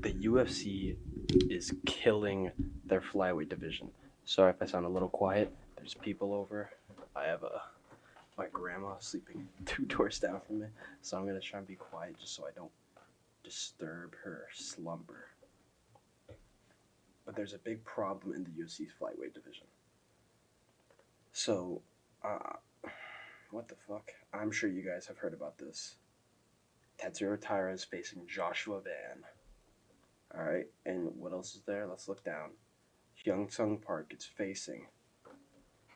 the UFC is killing their flyweight division. Sorry if I sound a little quiet. There's people over. I have my grandma sleeping 2 doors down from me, so I'm gonna try and be quiet just so I don't disturb her slumber. But there's a big problem in the UFC's flyweight division. So, what the fuck? I'm sure you guys have heard about this. Tatsuro Taira is facing Joshua Van. Alright, and what else is there? Let's look down. Hyung Sung Park is facing,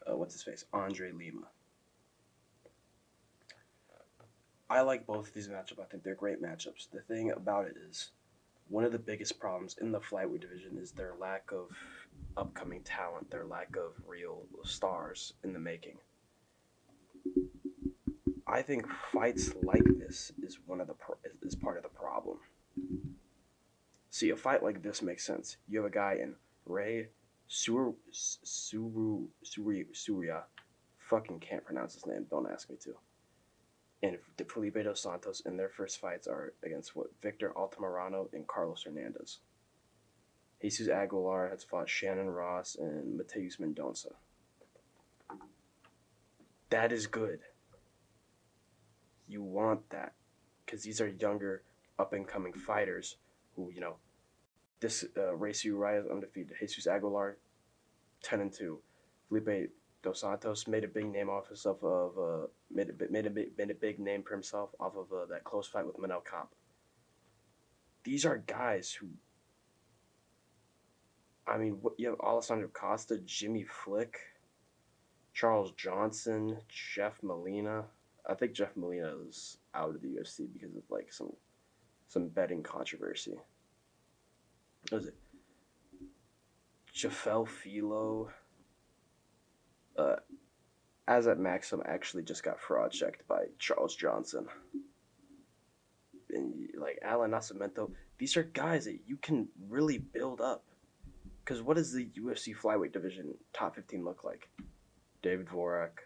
what's his face? Andre Lima. I like both of these matchups. I think they're great matchups. The thing about it is, one of the biggest problems in the flyweight division is their lack of upcoming talent, their lack of real stars in the making. I think fights like this is is part of the problem. See, a fight like this makes sense. You have a guy in Ray Surya. Fucking can't pronounce his name. Don't ask me to. And Felipe dos Santos, and their first fights are against Victor Altamirano and Carlos Hernandez. Jesus Aguilar has fought Shannon Ross and Mateus Mendonça. That is good. You want that, because these are younger, up-and-coming fighters who, this Race Uriah is undefeated. Jesus Aguilar, 10-2. Felipe dos Santos made a big name off himself made a big name for himself off of that close fight with Manel Kape. These are guys who, you have Alessandro Costa, Jimmy Flick, Charles Johnson, Jeff Molina. I think Jeff Molina is out of the UFC because of like some betting controversy. What was it? Jafel Filo. Azat Maxim actually just got fraud checked by Charles Johnson. And like Alan Nascimento, these are guys that you can really build up. Because what does the UFC flyweight division top 15 look like? David Vorak,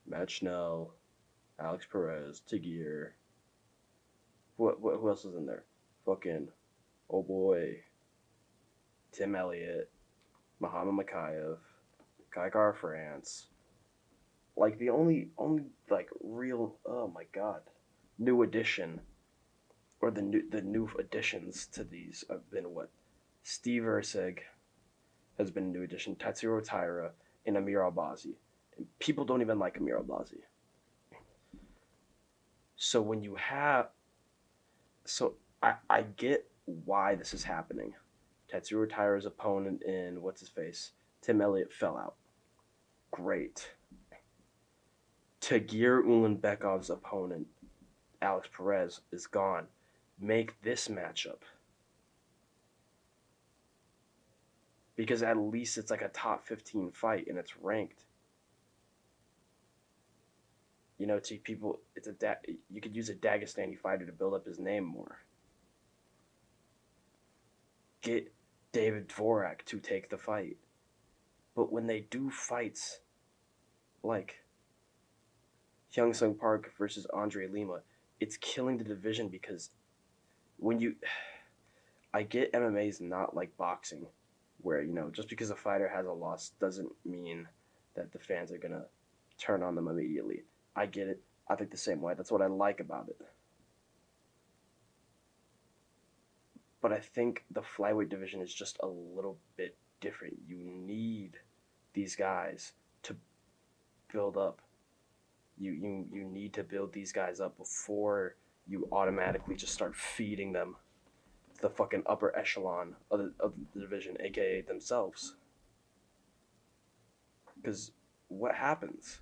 Matt Schnell, Alex Perez, Tagir. Who else is in there? Fucking, oh boy, Tim Elliott, Muhammad Makayev, Kaikar France. Like the only like real, oh my god, new addition, or the new additions to these have been what? Steve Erceg has been a new addition, Tatsuro Taira, and Amir Albazi. And people don't even like Amir Albazi. So when you have, I get why this is happening. Tatsuro Taira's opponent in what's his face, Tim Elliott, fell out. Great. Tagir Ulanbekov's opponent, Alex Perez, is gone. Make this matchup. Because at least it's like a top 15 fight and it's ranked. To people, you could use a Dagestani fighter to build up his name more. Get David Dvorak to take the fight. But when they do fights like Hyung Sung Park versus Andre Lima, it's killing the division because I get MMA is not like boxing, where, just because a fighter has a loss doesn't mean that the fans are going to turn on them immediately. I get it. I think the same way. That's what I like about it. But I think the flyweight division is just a little bit different. You need these guys to build up. You need to build these guys up before you automatically just start feeding them the fucking upper echelon of the division, aka themselves. Because what happens?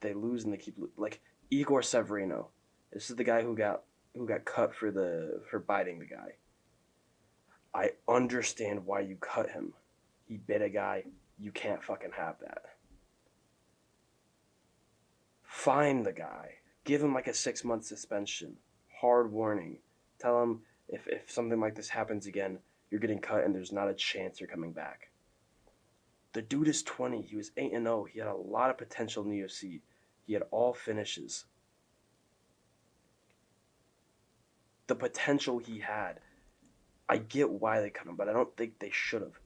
They lose and they keep like Igor Severino. This is the guy who got cut for biting the guy. I understand why you cut him. He bit a guy. You can't fucking have that. Fine the guy. Give him like a 6-month suspension. Hard warning. Tell him if something like this happens again, you're getting cut and there's not a chance you're coming back. The dude is 20. He was 8-0. He had a lot of potential in the UFC. He had all finishes. The potential he had. I get why they cut him, but I don't think they should have.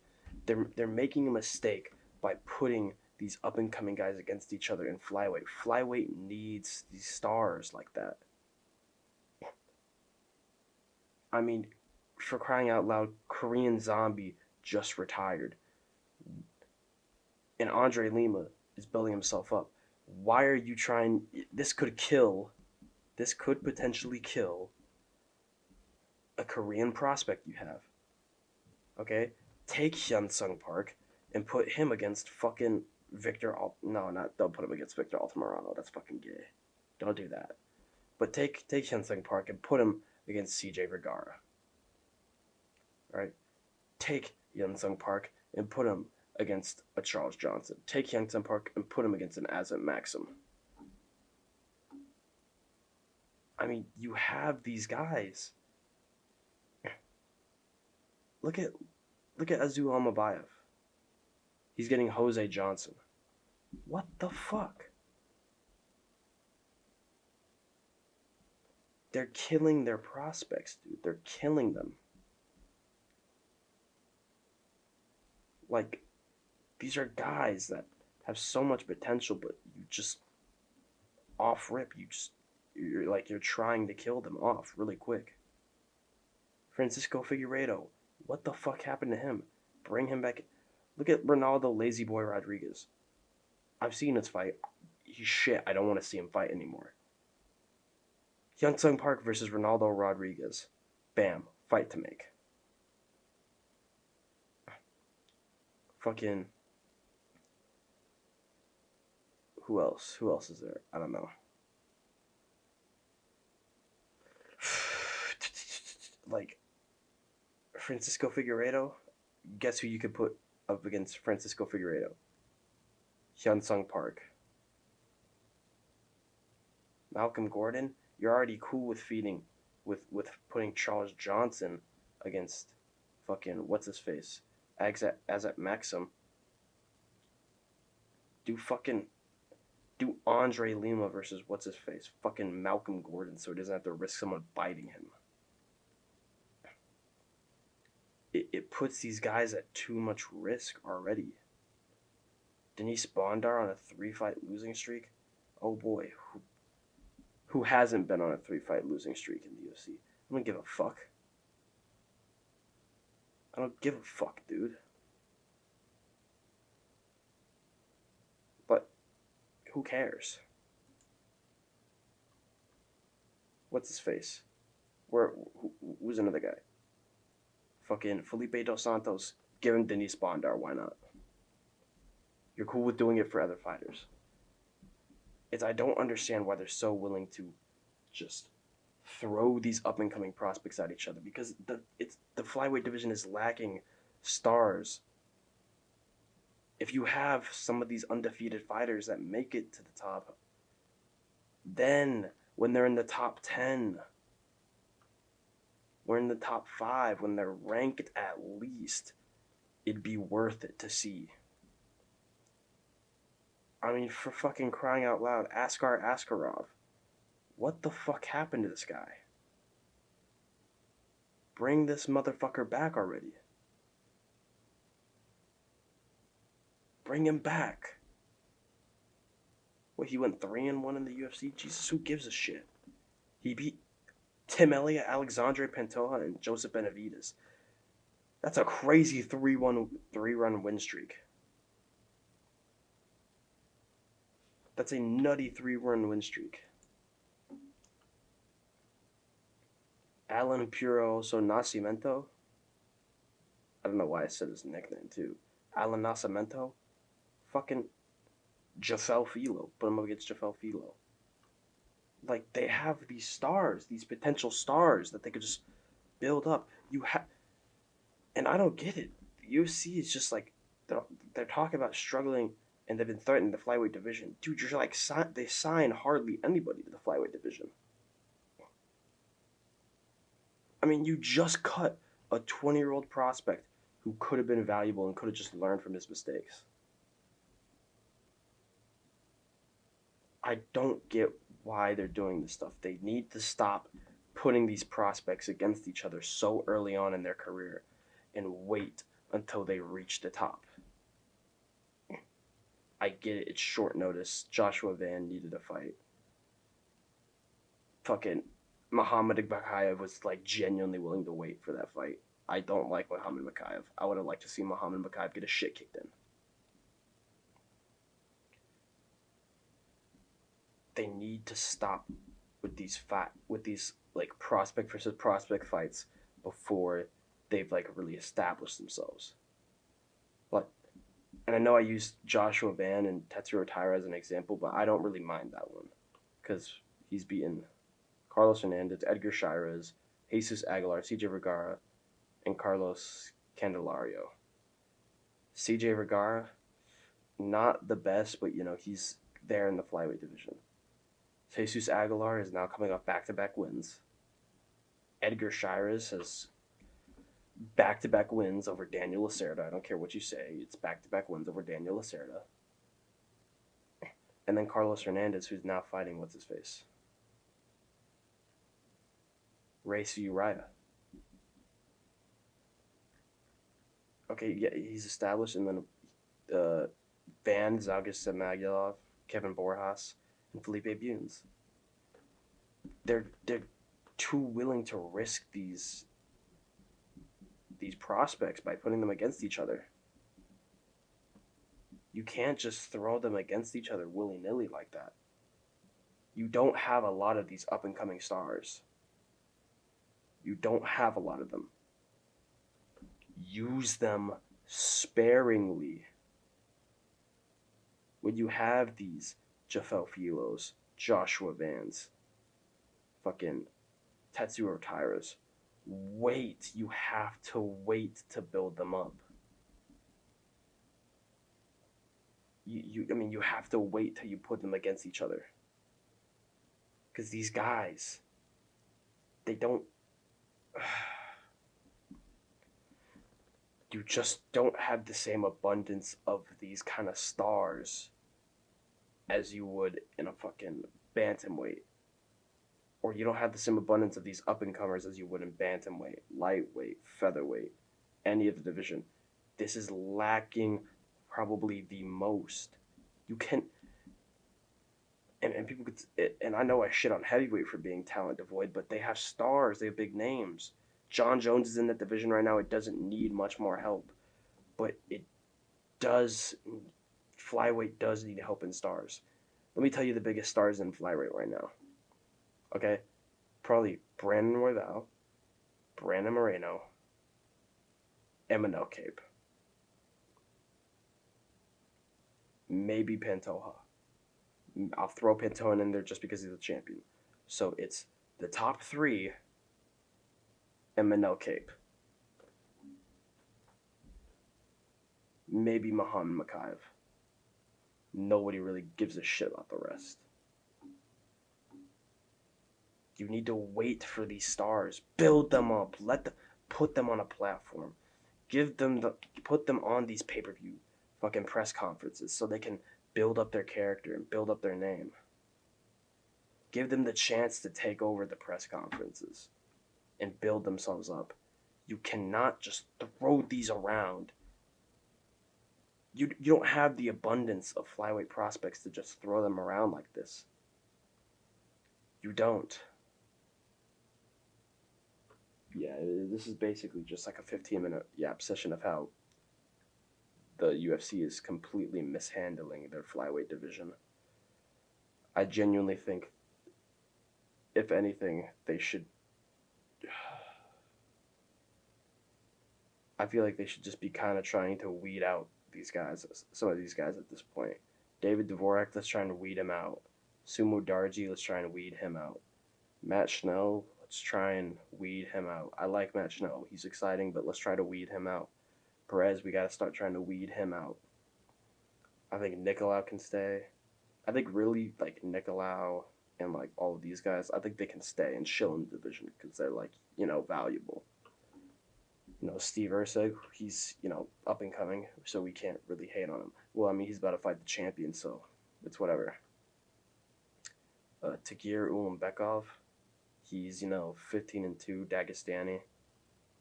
They're making a mistake by putting these up and coming guys against each other in flyweight. Flyweight needs these stars like that. I mean, for crying out loud, Korean Zombie just retired, and Andre Lima is building himself up. Why are you trying? This could kill. This could potentially kill a Korean prospect you have. Okay, take Hyun Sung Park and put him against fucking Victor. No, not don't put him against Victor Altamirano. That's fucking gay. Don't do that. But take Hyun Sung Park and put him against C.J. Vergara. Right? Take Hyun Sung Park and put him against a Charles Johnson. Take Hyun Sung Park and put him against an Azat Maxim. I mean, you have these guys. Look at Azul Almabayev. He's getting Jose Johnson. What the fuck? They're killing their prospects, dude. They're killing them. Like, these are guys that have so much potential, but you just off rip, you're trying to kill them off really quick. Francisco Figueiredo, what the fuck happened to him? Bring him back. Look at Ronaldo Lazy Boy Rodriguez. I've seen his fight. He's shit. I don't want to see him fight anymore. Hyun Sung Park versus Ronaldo Rodriguez. Bam. Fight to make. Fucking... Who else? Who else is there? I don't know. Like, Francisco Figueiredo? Guess who you could put up against Francisco Figueiredo? Hyun Sung Park. Malcolm Gordon? You're already cool with putting Charles Johnson against fucking what's-his-face? Azat Maxim. Do Andre Lima versus what's-his-face? Fucking Malcolm Gordon, so he doesn't have to risk someone biting him. It puts these guys at too much risk already. Denise Bondar on a 3-fight losing streak? Oh boy, who hasn't been on a 3-fight losing streak in the UFC? I don't give a fuck. I don't give a fuck, dude. But who cares? What's his face? Who's another guy? Fucking Felipe Dos Santos. Give him Denise Bondar. Why not? You're cool with doing it for other fighters. I don't understand why they're so willing to just throw these up and coming prospects at each other, because the flyweight division is lacking stars. If you have some of these undefeated fighters that make it to the top, then when they're in the top 10, we're in the top 5, when they're ranked at least, it'd be worth it to see. I mean, for fucking crying out loud, Askar Askarov. What the fuck happened to this guy? Bring this motherfucker back already. Bring him back. What, he went 3-1 in the UFC? Jesus, who gives a shit? He beat Tim Elliott, Alexandre Pantoja, and Joseph Benavidez. That's a crazy 3-run win streak. That's a nutty 3-run win streak. Alan Puroso Nascimento. I don't know why I said his nickname too. Alan Nascimento. Fucking Jafel Filo. Put him up against Jafel Filo. Like, they have these stars, these potential stars that they could just build up. And I don't get it. The UFC is just like, they're talking about struggling, and they've been threatening the flyweight division. Dude, you're like, they sign hardly anybody to the flyweight division. I mean, you just cut a 20-year-old prospect who could have been valuable and could have just learned from his mistakes. I don't get why they're doing this stuff. They need to stop putting these prospects against each other so early on in their career and wait until they reach the top. I get it, it's short notice. Joshua Van needed a fight. Fucking Muhammad Bakayev was like genuinely willing to wait for that fight. I don't like Muhammad Bakayev. I would have liked to see Muhammad Bakayev get his shit kicked in. They need to stop with these like prospect versus prospect fights before they've like really established themselves. But and I know I used Joshua Van and Tetsuro Taira as an example, but I don't really mind that one because he's beaten Carlos Hernandez, Edgar Shirez, Jesus Aguilar, CJ Vergara, and Carlos Candelario. CJ Vergara, not the best, but he's there in the flyweight division. Jesus Aguilar is now coming off back-to-back wins. Edgar Shirez has back-to-back wins over Daniel Lacerda. I don't care what you say. It's back-to-back wins over Daniel Lacerda. And then Carlos Hernandez, who's now fighting what's-his-face? Race Uriah. Okay, yeah, he's established. And then Van Zalgis Semagilov, Kevin Borjas, and Felipe Bunes. They're too willing to risk these prospects by putting them against each other. You can't just throw them against each other willy-nilly like that. You don't have a lot of these up-and-coming stars. You don't have a lot of them. Use them sparingly. When you have these Jafel Filos, Joshua Vans, fucking Tetsuro Tairas, wait. You have to wait to build them up. You have to wait till you put them against each other. Because these guys, they don't... You just don't have the same abundance of these kind of stars as you would in a fucking bantamweight. Or you don't have the same abundance of these up-and-comers as you would in bantamweight, lightweight, featherweight, any of the division. This is lacking probably the most. You can... And people could... And I know I shit on heavyweight for being talent devoid, but they have stars. They have big names. John Jones is in that division right now. It doesn't need much more help. But it does... Flyweight does need help in stars. Let me tell you the biggest stars in flyweight right now. Okay? Probably Brandon Royval, Brandon Moreno, and Manel Cape. Maybe Pantoja. I'll throw Pantoja in there just because he's the champion. So it's the top three and Manel Cape. Maybe Muhammad Makayev. Nobody really gives a shit about the rest. You need to wait for these stars. Build them up. Put them on a platform. Put them on these pay-per-view fucking press conferences so they can build up their character and build up their name. Give them the chance to take over the press conferences and build themselves up. You cannot just throw these around. You don't have the abundance of flyweight prospects to just throw them around like this. You don't. Yeah, this is basically just like a 15-minute yap session of how the UFC is completely mishandling their flyweight division. I genuinely think, if anything, they should... I feel like they should just be kind of trying to weed out these guys, some of these guys at this point. David Dvorak, let's try and weed him out. Sumo Darji, let's try and weed him out. Matt Schnell, let's try and weed him out. I like Matt Schnell. He's exciting, but let's try to weed him out. Perez, we got to start trying to weed him out. I think Nicolau can stay. I think really, like, Nicolau and, like, all of these guys, I think they can stay and chill in the division because they're, like, valuable. Steve Erceg, he's, up and coming, so we can't really hate on him. Well, I mean, he's about to fight the champion, so it's whatever. Tagir Ulanbekov, He's 15-2 Dagestani.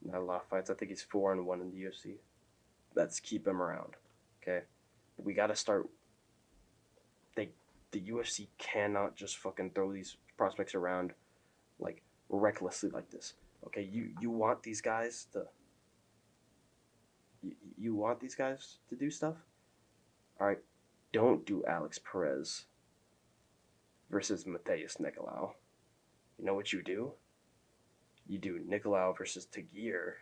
Not a lot of fights. I think he's 4-1 in the UFC. Let's keep him around. Okay, we gotta start. The UFC cannot just fucking throw these prospects around like recklessly like this. Okay, you want these guys to. You want these guys to do stuff. All right, don't do Alex Perez versus Matheus Nicolau. You know what you do? You do Nicolau versus Tagir.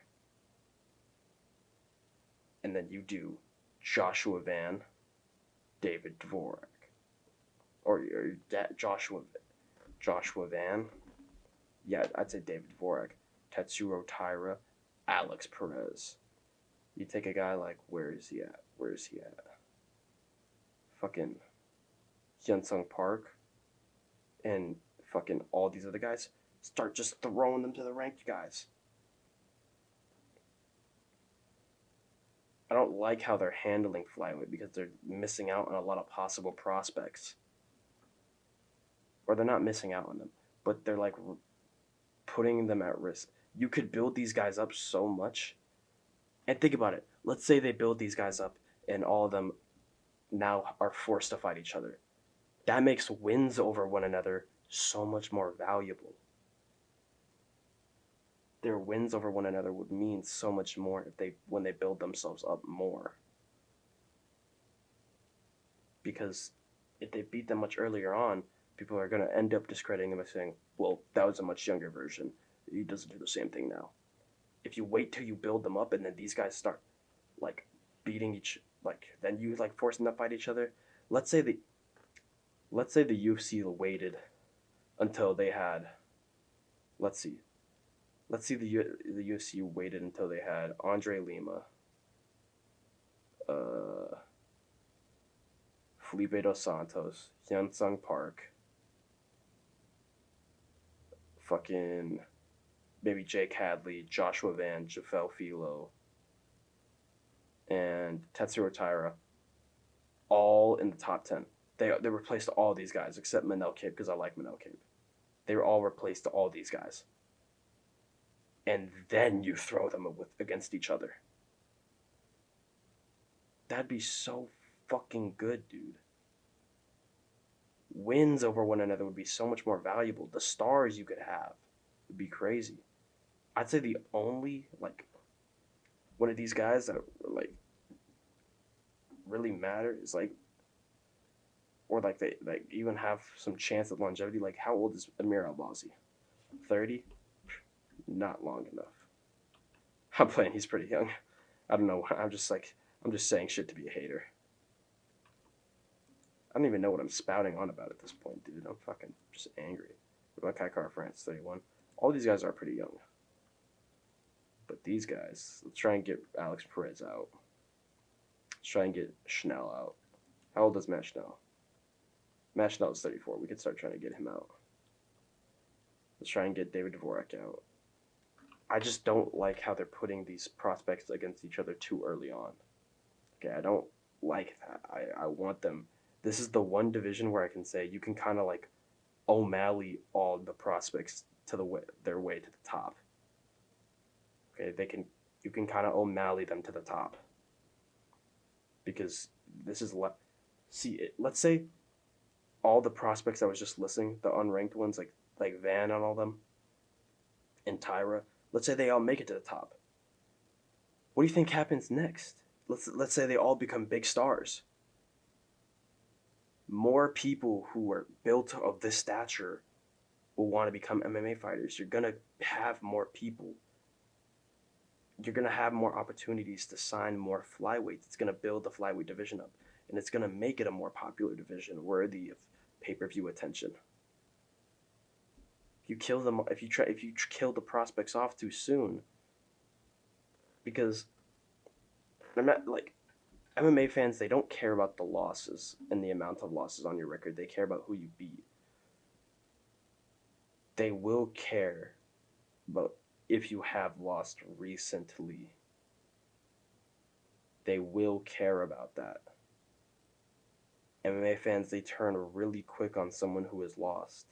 And then you do Joshua Van, David Dvorak. Or Joshua Van. Yeah, I'd say David Dvorak. Tetsuro Taira, Alex Perez. You take a guy like, where is he at? Fucking Hyun-Sung Park and fucking all these other guys. Start just throwing them to the ranked guys. I don't like how they're handling flyweight because they're missing out on a lot of possible prospects. Or they're not missing out on them, but they're like putting them at risk. You could build these guys up so much. And think about it. Let's say they build these guys up and all of them now are forced to fight each other. That makes wins over one another so much more valuable. Their wins over one another would mean so much more when they build themselves up more. Because if they beat them much earlier on, people are going to end up discrediting them and saying, well, that was a much younger version. He doesn't do the same thing now. If you wait till you build them up and then these guys start like beating then you like forcing them to fight each other. Let's say the UFC waited until they had, let's see the UFC waited until they had Andre Lima, Felipe dos Santos, Hyun-Sung Park, fucking maybe Jake Hadley, Joshua Van, Jafel Filo, and Tetsuro Taira, all in the top 10. They replaced all these guys except Manel Kape because I like Manel Kape. They were all replaced to all these guys. And then you throw them against each other. That'd be so fucking good, dude. Wins over one another would be so much more valuable. The stars you could have would be crazy. I'd say the only one of these guys that really matter is or they even have some chance at longevity. Like, how old is Amir Albazi? 30? Not long enough. I'm playing. He's pretty young. I don't know. I'm just saying shit to be a hater. I don't even know what I'm spouting on about at this point, dude. I'm fucking just angry. What about Kai France, 31? All these guys are pretty young. But these guys, let's try and get Alex Perez out. Let's try and get Schnell out. How old is Matt Schnell? Matt Schnell is 34. We could start trying to get him out. Let's try and get David Dvorak out. I just don't like how they're putting these prospects against each other too early on. Okay, I don't like that. I want them. This is the one division where I can say you can kind of O'Malley all the prospects to their way to the top. Okay, you can kind of O'Malley them to the top. Because this is let's say all the prospects I was just listing, the unranked ones like Van and all them, and Tyra, let's say they all make it to the top. What do you think happens next? Let's say they all become big stars. More people who are built of this stature will want to become MMA fighters. You're going to have more people. You're going to have more opportunities to sign more flyweights. It's going to build the flyweight division up. And it's going to make it a more popular division worthy of pay-per-view attention. If you kill the prospects off too soon, because MMA fans, they don't care about the losses and the amount of losses on your record. They care about who you beat. They will care about if you have lost recently. They will care about that. MMA fans, they turn really quick on someone who has lost.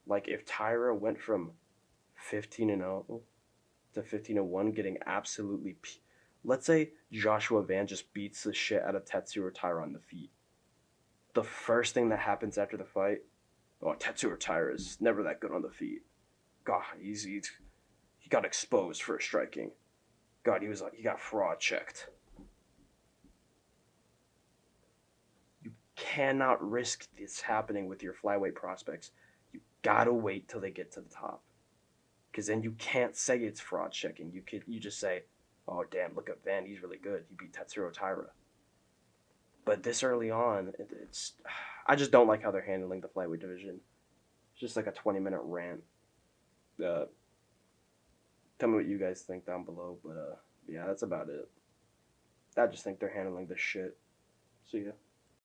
Like if Tyra went from 15-0 to 15-1, getting absolutely, let's say Joshua Van just beats the shit out of Tetsuya Taira on the feet. The first thing that happens after the fight, oh, Tetsuya Taira is never that good on the feet. God, he got exposed for striking. God, he got fraud checked. You cannot risk this happening with your flyweight prospects. You gotta wait till they get to the top, because then you can't say it's fraud checking. You just say, oh damn, look at Van, he's really good. He beat Tetsuya Taira. But this early on, it's I just don't like how they're handling the flyweight division. It's just like a 20-minute rant. Tell me what you guys think down below. But yeah, that's about it. I just think they're handling this shit. See ya.